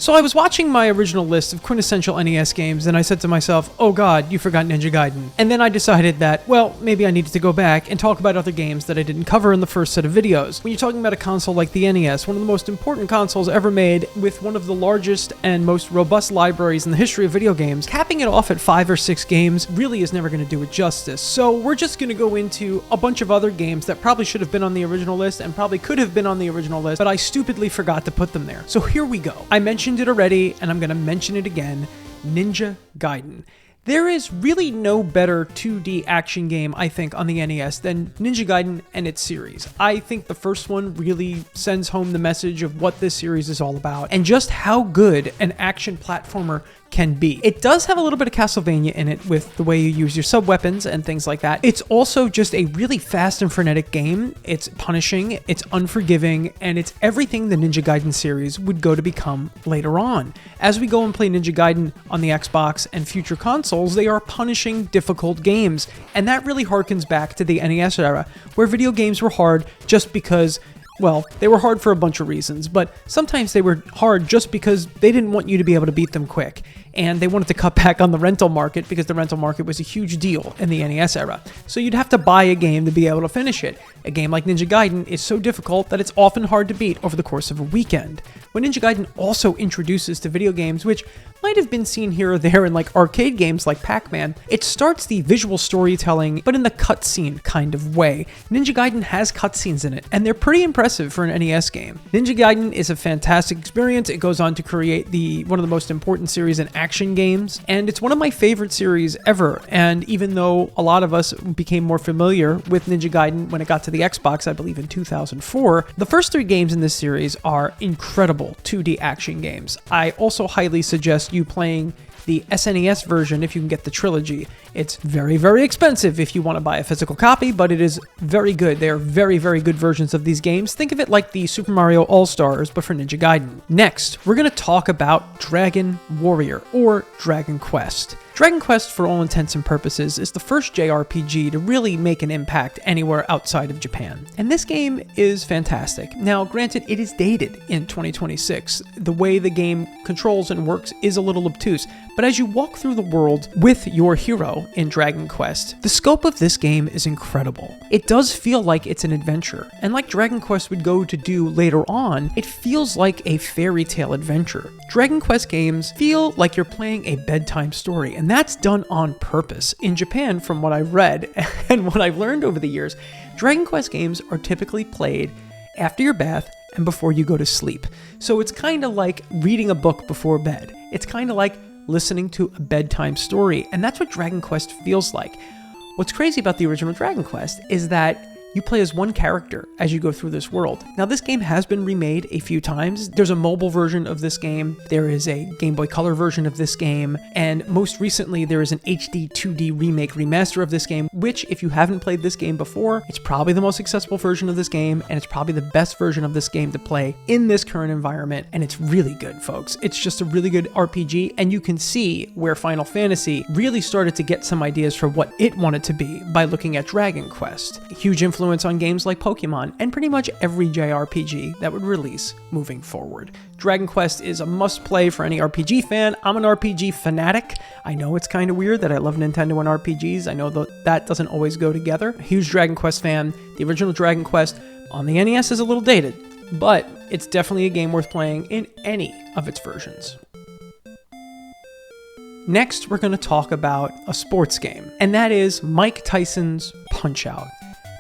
So I was watching my original list of quintessential NES games, and I said to myself, oh god, you forgot Ninja Gaiden. And then I decided that, well, maybe I needed to go back and talk about other games that I didn't cover in the first set of videos. When you're talking about a console like the NES, one of the most important consoles ever made, with one of the largest and most robust libraries in the history of video games, capping it off at 5 or 6 games really is never going to do it justice. So we're just going to go into a bunch of other games that probably should have been on the original list and probably could have been on the original list, but I stupidly forgot to put them there. So here we go. I mentioned it already, and I'm going to mention it again. Ninja Gaiden. There is really no better 2D action game, I think, on the NES than Ninja Gaiden and its series. I think the first one really sends home the message of what this series is all about and just how good an action platformer can be. It does have a little bit of Castlevania in it with the way you use your sub-weapons and things like that. It's also just a really fast and frenetic game. It's punishing, it's unforgiving, and it's everything the Ninja Gaiden series would go to become later on. As we go and play Ninja Gaiden on the Xbox and future consoles, they are punishing, difficult games. And that really harkens back to the NES era, where video games were hard just because, well, they were hard for a bunch of reasons, but sometimes they were hard just because they didn't want you to be able to beat them quick. And they wanted to cut back on the rental market because the rental market was a huge deal in the NES era. So you'd have to buy a game to be able to finish it. A game like Ninja Gaiden is so difficult that it's often hard to beat over the course of a weekend. What Ninja Gaiden also introduces to video games, which might have been seen here or there in like arcade games like Pac-Man, it starts the visual storytelling, but in the cutscene kind of way. Ninja Gaiden has cutscenes in it, and they're pretty impressive for an NES game. Ninja Gaiden is a fantastic experience. It goes on to create one of the most important series in action games, and it's one of my favorite series ever. And even though a lot of us became more familiar with Ninja Gaiden when it got to the Xbox, I believe in 2004, the first 3 games in this series are incredible 2D action games. I also highly suggest you playing the SNES version if you can get the trilogy. It's very, very expensive if you want to buy a physical copy, but it is very good. They are very, very good versions of these games. Think of it like the Super Mario All-Stars, but for Ninja Gaiden. Next, we're going to talk about Dragon Warrior, or Dragon Quest. Dragon Quest, for all intents and purposes, is the first JRPG to really make an impact anywhere outside of Japan. And this game is fantastic. Now, granted, it is dated in 2026. The way the game controls and works is a little obtuse, but as you walk through the world with your hero in Dragon Quest, the scope of this game is incredible. It does feel like it's an adventure, and like Dragon Quest would go to do later on, it feels like a fairy tale adventure. Dragon Quest games feel like you're playing a bedtime story, and that's done on purpose. In Japan, from what I've read and what I've learned over the years, Dragon Quest games are typically played after your bath and before you go to sleep. So it's kind of like reading a book before bed. It's kind of like listening to a bedtime story, and that's what Dragon Quest feels like. What's crazy about the original Dragon Quest is that you play as one character as you go through this world. Now, this game has been remade a few times. There's a mobile version of this game, there is a Game Boy Color version of this game, and most recently there is an HD 2D remake remaster of this game, which, if you haven't played this game before, it's probably the most accessible version of this game, and it's probably the best version of this game to play in this current environment, and it's really good, folks. It's just a really good RPG, and you can see where Final Fantasy really started to get some ideas for what it wanted to be by looking at Dragon Quest. Huge influence on games like Pokemon, and pretty much every JRPG that would release moving forward. Dragon Quest is a must-play for any RPG fan. I'm an RPG fanatic. I know it's kind of weird that I love Nintendo and RPGs. I know that doesn't always go together. A huge Dragon Quest fan. The original Dragon Quest on the NES is a little dated, but it's definitely a game worth playing in any of its versions. Next, we're going to talk about a sports game, and that is Mike Tyson's Punch-Out!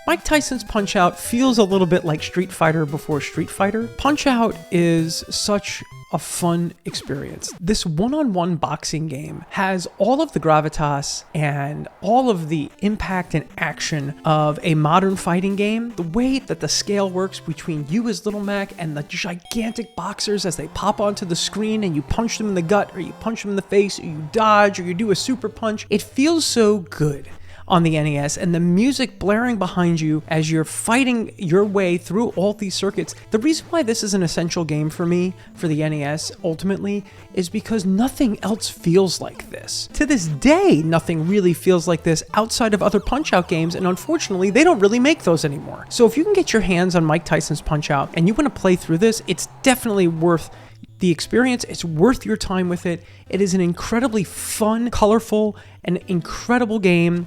Mike Tyson's Punch-Out! Feels a little bit like Street Fighter before Street Fighter. Punch-Out! Is such a fun experience. This one-on-one boxing game has all of the gravitas and all of the impact and action of a modern fighting game. The way that the scale works between you as Little Mac and the gigantic boxers as they pop onto the screen and you punch them in the gut, or you punch them in the face, or you dodge, or you do a super punch. It feels so good on the NES, and the music blaring behind you as you're fighting your way through all these circuits. The reason why this is an essential game for me, for the NES, ultimately, is because nothing else feels like this. To this day, nothing really feels like this outside of other Punch-Out games, and unfortunately, they don't really make those anymore. So if you can get your hands on Mike Tyson's Punch-Out, and you want to play through this, it's definitely worth the experience. It's worth your time with it. It is an incredibly fun, colorful, and incredible game.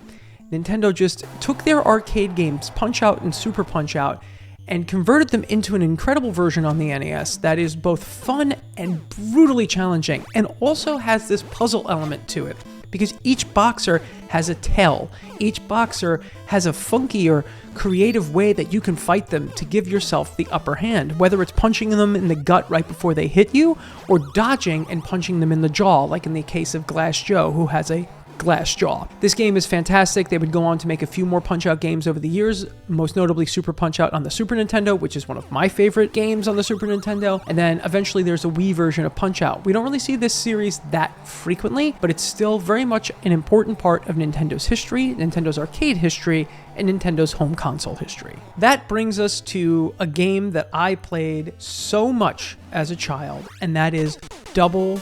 Nintendo just took their arcade games, Punch-Out and Super Punch-Out, and converted them into an incredible version on the NES that is both fun and brutally challenging, and also has this puzzle element to it, because each boxer has a tell. Each boxer has a funky or creative way that you can fight them to give yourself the upper hand, whether it's punching them in the gut right before they hit you, or dodging and punching them in the jaw, like in the case of Glass Joe, who has a glass jaw. This game is fantastic. They would go on to make a few more Punch-Out games over the years, most notably Super Punch-Out on the Super Nintendo, which is one of my favorite games on the Super Nintendo, and then eventually there's a Wii version of Punch-Out. We don't really see this series that frequently, but it's still very much an important part of Nintendo's history, Nintendo's arcade history, and Nintendo's home console history. That brings us to a game that I played so much as a child, and that is Double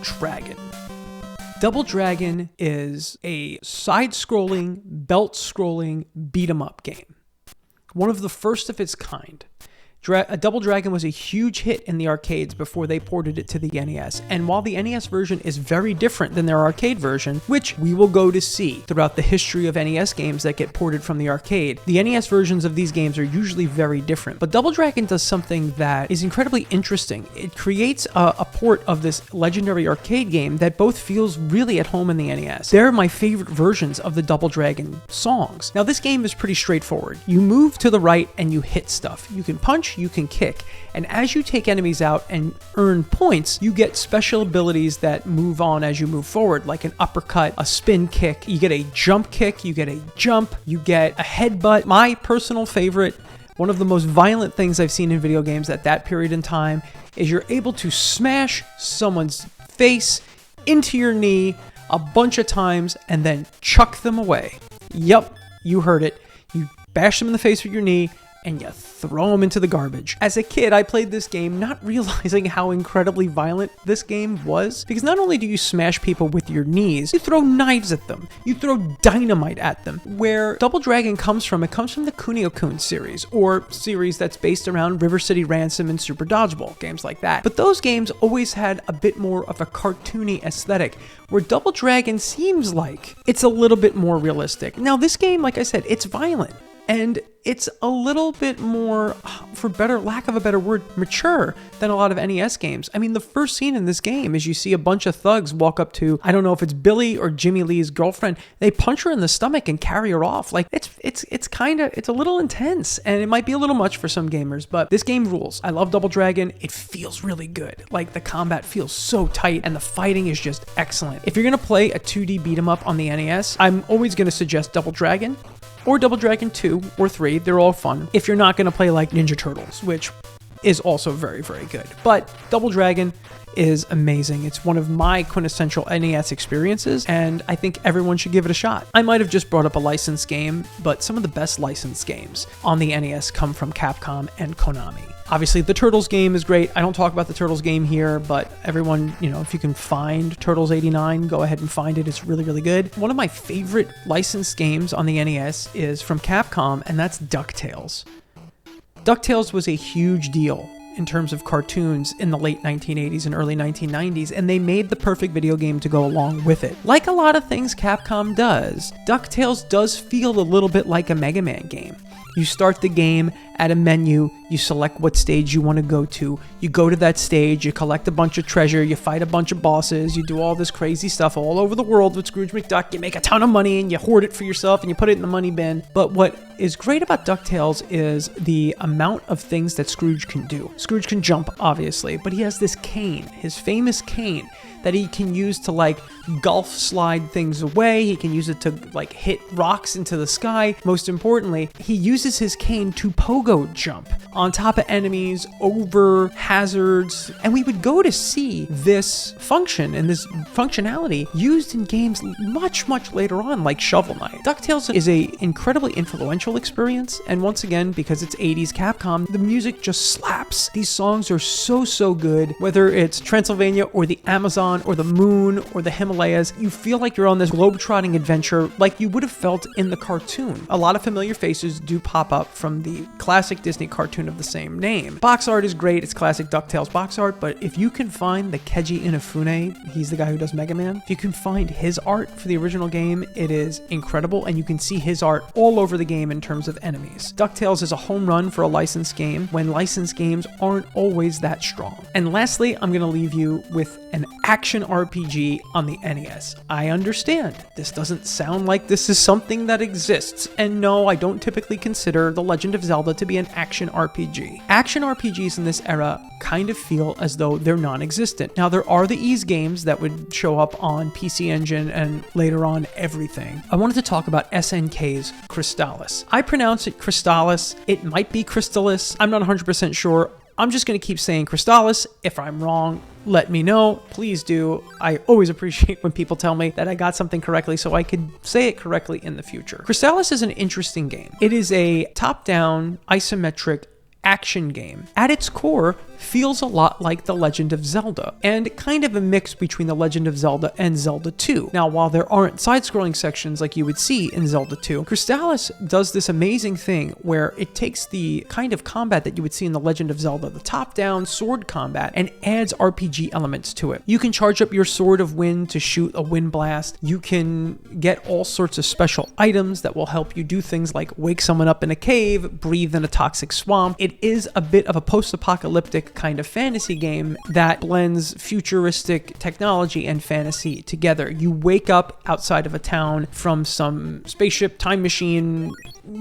Dragon. Double Dragon is a side-scrolling, belt-scrolling beat-em-up game. One of the first of its kind. Double Dragon was a huge hit in the arcades before they ported it to the NES, and while the NES version is very different than their arcade version, which we will go to see throughout the history of NES games that get ported from the arcade, the NES versions of these games are usually very different. But Double Dragon does something that is incredibly interesting. It creates a port of this legendary arcade game that both feels really at home in the NES. They're my favorite versions of the Double Dragon songs. Now, this game is pretty straightforward. You move to the right and you hit stuff. You can punch, you can kick, and as you take enemies out and earn points, you get special abilities that move on as you move forward, like an uppercut, a spin kick, you get a jump kick, you get a jump, you get a headbutt. My personal favorite, one of the most violent things I've seen in video games at that period in time, is you're able to smash someone's face into your knee a bunch of times and then chuck them away. Yep, you heard it. You bash them in the face with your knee and you throw them into the garbage. As a kid, I played this game not realizing how incredibly violent this game was, because not only do you smash people with your knees, you throw knives at them, you throw dynamite at them. Where Double Dragon comes from, it comes from the Kunio-kun series, or series that's based around River City Ransom and Super Dodgeball, games like that. But those games always had a bit more of a cartoony aesthetic, where Double Dragon seems like it's a little bit more realistic. Now, this game, like I said, it's violent. And it's a little bit more, for lack of a better word, mature than a lot of NES games. I mean, the first scene in this game is you see a bunch of thugs walk up to, I don't know if it's Billy or Jimmy Lee's girlfriend. They punch her in the stomach and carry her off. Like, it's a little intense, and it might be a little much for some gamers, but this game rules. I love Double Dragon. It feels really good. Like, the combat feels so tight, and the fighting is just excellent. If you're gonna play a 2D beat 'em up on the NES, I'm always gonna suggest Double Dragon, or Double Dragon 2 or 3, they're all fun. If you're not going to play like Ninja Turtles, which is also very, very good. But Double Dragon is amazing. It's one of my quintessential NES experiences, and I think everyone should give it a shot. I might have just brought up a licensed game, but some of the best licensed games on the NES come from Capcom and Konami. Obviously, the Turtles game is great. I don't talk about the Turtles game here, but everyone, if you can find Turtles 89, go ahead and find it. It's really, really good. One of my favorite licensed games on the NES is from Capcom, and that's Ducktales. Ducktales was a huge deal in terms of cartoons in the late 1980s and early 1990s, and they made the perfect video game to go along with it. Like a lot of things Capcom does, Ducktales does feel a little bit like a Mega Man game. You start the game at a menu, you select what stage you want to go to, you go to that stage, you collect a bunch of treasure, you fight a bunch of bosses, you do all this crazy stuff all over the world with Scrooge McDuck, you make a ton of money and you hoard it for yourself and you put it in the money bin. But what is great about DuckTales is the amount of things that Scrooge can do. Scrooge can jump, obviously, but he has this cane, his famous cane, that he can use to like golf slide things away. He can use it to like hit rocks into the sky. Most importantly, he uses his cane to pogo jump on top of enemies, over hazards, and we would go to see this function and this functionality used in games much, much later on, like Shovel Knight. DuckTales is a incredibly influential experience, and once again, because it's 80s Capcom, the music just slaps. These songs are so, so good, whether it's Transylvania or the Amazon Yukon or the moon or the Himalayas. You feel like you're on this globetrotting adventure like you would have felt in the cartoon. A lot of familiar faces do pop up from the classic Disney cartoon of the same name. Box art is great. It's classic Ducktales box art, but if you can find the Keiji Inafune, he's the guy who does Mega Man, if you can find his art for the original game, it is incredible, and you can see his art all over the game in terms of enemies. Ducktales is a home run for a licensed game when licensed games aren't always that strong. And lastly, I'm going to leave you with an action RPG on the NES. I understand this doesn't sound like this is something that exists, and no, I don't typically consider The Legend of Zelda to be an action RPG. Action RPGs in this era kind of feel as though they're non-existent. Now, there are the Ys games that would show up on PC Engine and later on everything. I wanted to talk about SNK's Crystalis. I pronounce it Crystalis. It might be Crystalis. I'm not 100% sure. I'm just going to keep saying Crystalis. If I'm wrong, let me know. Please do. I always appreciate when people tell me that I got something correctly so I could say it correctly in the future. Crystalis is an interesting game. It is a top-down, isometric action game. At its core, feels a lot like The Legend of Zelda, and kind of a mix between The Legend of Zelda and Zelda 2. Now, while there aren't side-scrolling sections like you would see in Zelda 2, Crystalis does this amazing thing where it takes the kind of combat that you would see in The Legend of Zelda, the top-down sword combat, and adds RPG elements to it. You can charge up your Sword of Wind to shoot a wind blast. You can get all sorts of special items that will help you do things like wake someone up in a cave, breathe in a toxic swamp. It is a bit of a post-apocalyptic kind of fantasy game that blends futuristic technology and fantasy together. You wake up outside of a town from some spaceship, time machine,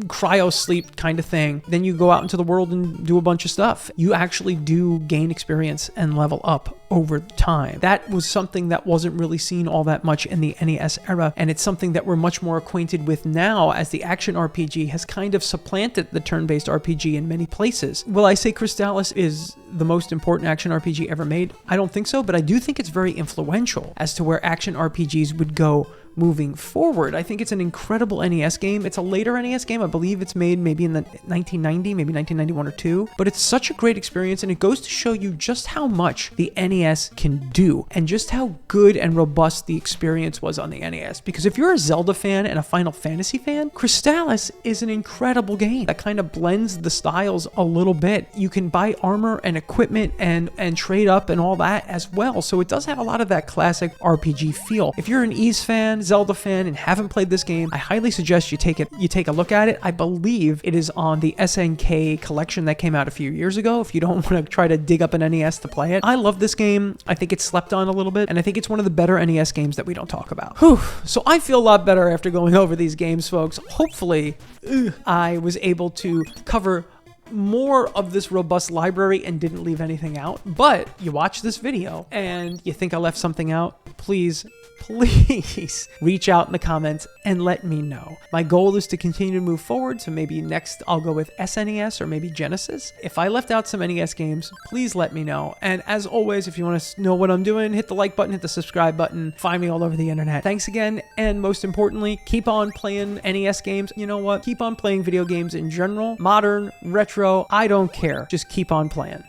cryo sleep kind of thing. Then you go out into the world and do a bunch of stuff. You actually do gain experience and level up over time. That was something that wasn't really seen all that much in the NES era, and it's something that we're much more acquainted with now as the action RPG has kind of supplanted the turn-based RPG in many places. Will I say Crystalis is the most important action RPG ever made? I don't think so, but I do think it's very influential as to where action RPGs would go moving forward. I think it's an incredible NES game. It's a later NES game. I believe it's made maybe in the 1990, maybe 1991 or 2, but it's such a great experience, and it goes to show you just how much the NES can do and just how good and robust the experience was on the NES. Because if you're a Zelda fan and a Final Fantasy fan, Crystalis is an incredible game that kind of blends the styles a little bit. You can buy armor and equipment and trade up and all that as well. So it does have a lot of that classic RPG feel. If you're an Ys fan, Zelda fan, and haven't played this game, I highly suggest you take a look at it. I believe it is on the SNK collection that came out a few years ago, if you don't want to try to dig up an NES to play it. I love this game. I think it's slept on a little bit, and I think it's one of the better NES games that we don't talk about. Whew. So I feel a lot better after going over these games, folks. Hopefully, I was able to cover more of this robust library and didn't leave anything out. But you watch this video and you think I left something out, please reach out in the comments and let me know. My goal is to continue to move forward, so maybe next I'll go with SNES or maybe Genesis. If I left out some NES games, please let me know. And as always, if you want to know what I'm doing, hit the like button, hit the subscribe button, find me all over the internet. Thanks again, and most importantly, keep on playing NES games. You know what? Keep on playing video games in general, modern, retro, I don't care. Just keep on playing.